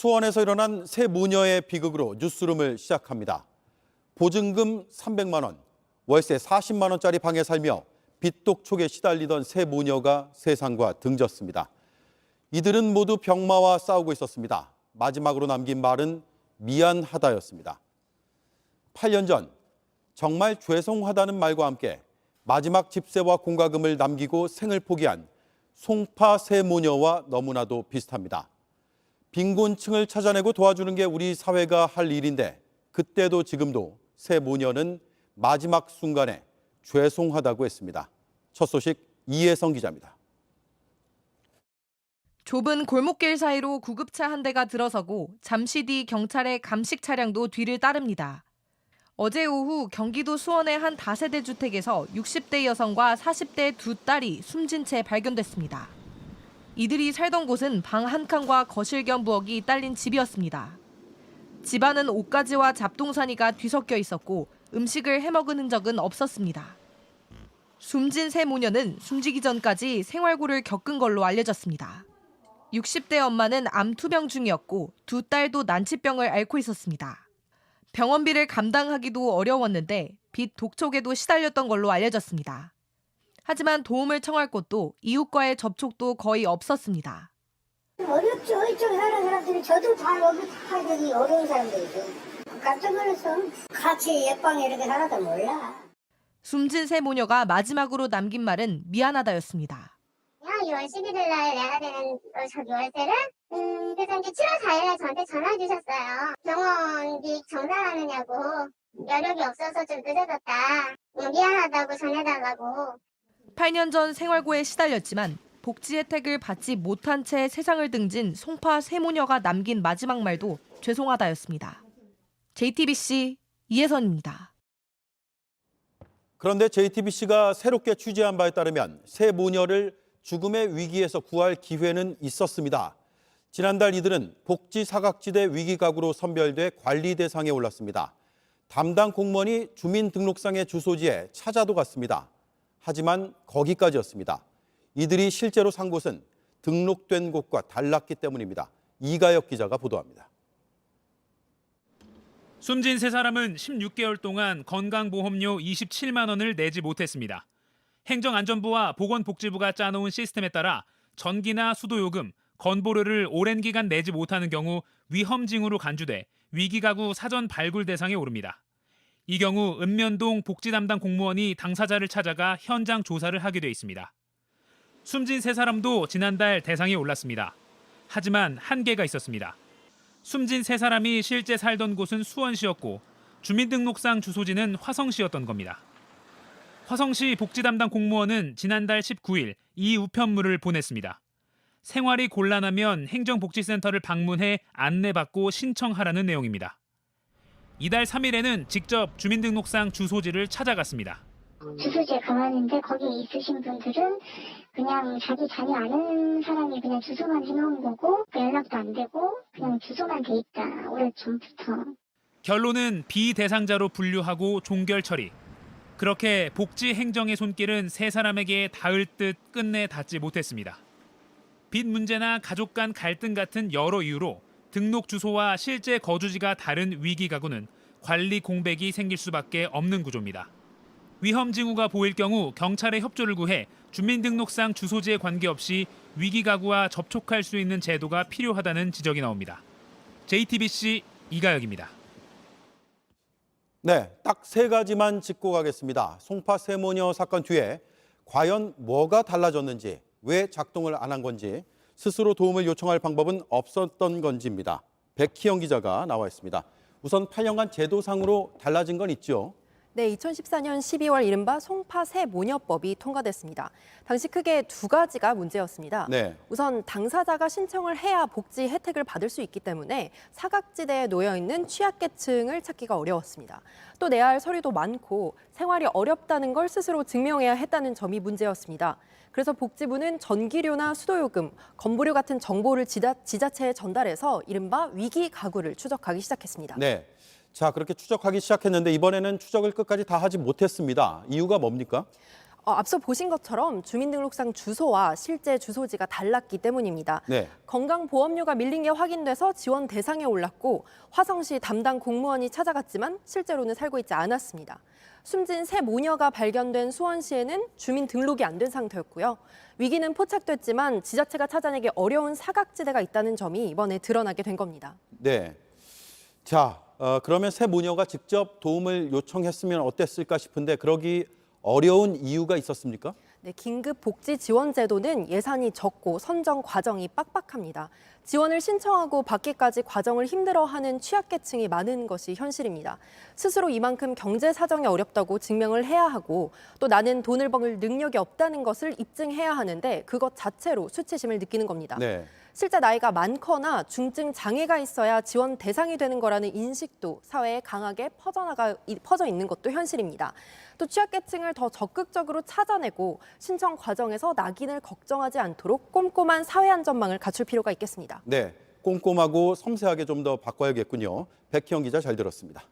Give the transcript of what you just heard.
수원에서 일어난 세 모녀의 비극으로 뉴스룸을 시작합니다. 보증금 300만 원, 월세 40만 원짜리 방에 살며 빚독촉에 시달리던 세 모녀가 세상과 등졌습니다. 이들은 모두 병마와 싸우고 있었습니다. 마지막으로 남긴 말은 미안하다였습니다. 8년 전 정말 죄송하다는 말과 함께 마지막 집세와 공과금을 남기고 생을 포기한 송파 세 모녀와 너무나도 비슷합니다. 빈곤층을 찾아내고 도와주는 게 우리 사회가 할 일인데 그때도 지금도 세 모녀는 마지막 순간에 죄송하다고 했습니다. 첫 소식 이혜성 기자입니다. 좁은 골목길 사이로 구급차 한 대가 들어서고 잠시 뒤 경찰의 감식 차량도 뒤를 따릅니다. 어제 오후 경기도 수원의 한 다세대 주택에서 60대 여성과 40대 두 딸이 숨진 채 발견됐습니다. 이들이 살던 곳은 방 한 칸과 거실 겸 부엌이 딸린 집이었습니다. 집안은 옷가지와 잡동사니가 뒤섞여 있었고 음식을 해먹은 흔적은 없었습니다. 숨진 세 모녀는 숨지기 전까지 생활고를 겪은 걸로 알려졌습니다. 60대 엄마는 암투병 중이었고 두 딸도 난치병을 앓고 있었습니다. 병원비를 감당하기도 어려웠는데 빚 독촉에도 시달렸던 걸로 알려졌습니다. 하지만 도움을 청할 곳도 이웃과의 접촉도 거의 없었습니다. 어렵죠. 이쪽에 사는 사람들이 저도 다 여기 다 여기 어려운 사람들이죠. 깜짝 놀랐어. 같이 옆방에 이렇게 살아도 몰라. 숨진 세 모녀가 마지막으로 남긴 말은 미안하다였습니다. 2월 11일 날 내야 되는 저기 월세를 그래서 이제 7월 4일 날 저한테 전화 주셨어요. 병원비 정산하느냐고 여력이 없어서 좀 늦어졌다. 미안하다고 전해달라고. 8년 전 생활고에 시달렸지만 복지 혜택을 받지 못한 채 세상을 등진 송파 세 모녀가 남긴 마지막 말도 죄송하다였습니다. JTBC 이혜선입니다. 그런데 JTBC가 새롭게 취재한 바에 따르면 세 모녀를 죽음의 위기에서 구할 기회는 있었습니다. 지난달 이들은 복지 사각지대 위기가구로 선별돼 관리 대상에 올랐습니다. 담당 공무원이 주민등록상의 주소지에 찾아도 갔습니다. 하지만 거기까지였습니다. 이들이 실제로 산 곳은 등록된 곳과 달랐기 때문입니다. 이가혁 기자가 보도합니다. 숨진 세 사람은 16개월 동안 건강보험료 27만 원을 내지 못했습니다. 행정안전부와 보건복지부가 짜놓은 시스템에 따라 전기나 수도요금, 건보료를 오랜 기간 내지 못하는 경우 위험징후로 간주돼 위기가구 사전 발굴 대상에 오릅니다. 이 경우 읍면동 복지 담당 공무원이 당사자를 찾아가 현장 조사를 하게 돼 있습니다. 숨진 세 사람도 지난달 대상에 올랐습니다. 하지만 한계가 있었습니다. 숨진 세 사람이 실제 살던 곳은 수원시였고 주민등록상 주소지는 화성시였던 겁니다. 화성시 복지 담당 공무원은 지난달 19일 이 우편물을 보냈습니다. 생활이 곤란하면 행정복지센터를 방문해 안내받고 신청하라는 내용입니다. 이달 3일에는 직접 주민등록상 주소지를 찾아갔습니다. 주소지에 가봤는데 거기에 있으신 분들은 그냥 자기 자녀 아는 사람이 그냥 주소만 해놓은 거고 연락도 안 되고 그냥 주소만 돼 있다. 오래 전부터. 결론은 비대상자로 분류하고 종결 처리. 그렇게 복지 행정의 손길은 세 사람에게 닿을 듯 끝내 닿지 못했습니다. 빚 문제나 가족 간 갈등 같은 여러 이유로 등록 주소와 실제 거주지가 다른 위기 가구는 관리 공백이 생길 수밖에 없는 구조입니다. 위험 징후가 보일 경우 경찰의 협조를 구해 주민등록상 주소지에 관계없이 위기 가구와 접촉할 수 있는 제도가 필요하다는 지적이 나옵니다. JTBC 이가혁입니다. 네, 딱 세 가지만 짚고 가겠습니다. 송파 세 모녀 사건 뒤에 과연 뭐가 달라졌는지, 왜 작동을 안 한 건지, 스스로 도움을 요청할 방법은 없었던 건지입니다. 백희영 기자가 나와 있습니다. 우선 8년간 제도상으로 달라진 건 있죠? 네, 2014년 12월 이른바 송파 세 모녀법이 통과됐습니다. 당시 크게 두 가지가 문제였습니다. 네. 우선 당사자가 신청을 해야 복지 혜택을 받을 수 있기 때문에 사각지대에 놓여 있는 취약계층을 찾기가 어려웠습니다. 또 내야 할 서류도 많고 생활이 어렵다는 걸 스스로 증명해야 했다는 점이 문제였습니다. 그래서 복지부는 전기료나 수도요금, 건보료 같은 정보를 지자체에 전달해서 이른바 위기 가구를 추적하기 시작했습니다. 네. 자, 그렇게 추적하기 시작했는데 이번에는 추적을 끝까지 다 하지 못했습니다. 이유가 뭡니까? 앞서 보신 것처럼 주민등록상 주소와 실제 주소지가 달랐기 때문입니다. 네. 건강보험료가 밀린 게 확인돼서 지원 대상에 올랐고 화성시 담당 공무원이 찾아갔지만 실제로는 살고 있지 않았습니다. 숨진 새 모녀가 발견된 수원시에는 주민등록이 안 된 상태였고요. 위기는 포착됐지만 지자체가 찾아내기 어려운 사각지대가 있다는 점이 이번에 드러나게 된 겁니다. 네. 자, 그러면 새 모녀가 직접 도움을 요청했으면 어땠을까 싶은데 그러기 어려운 이유가 있었습니까? 네, 긴급복지지원제도는 예산이 적고 선정 과정이 빡빡합니다. 지원을 신청하고 받기까지 과정을 힘들어하는 취약계층이 많은 것이 현실입니다. 스스로 이만큼 경제 사정이 어렵다고 증명을 해야 하고 또 나는 돈을 벌 능력이 없다는 것을 입증해야 하는데 그것 자체로 수치심을 느끼는 겁니다. 네. 실제 나이가 많거나 중증 장애가 있어야 지원 대상이 되는 거라는 인식도 사회에 강하게 퍼져 있는 것도 현실입니다. 또 취약계층을 더 적극적으로 찾아내고 신청 과정에서 낙인을 걱정하지 않도록 꼼꼼한 사회 안전망을 갖출 필요가 있겠습니다. 네. 꼼꼼하고 섬세하게 좀 더 바꿔야겠군요. 백희영 기자 잘 들었습니다.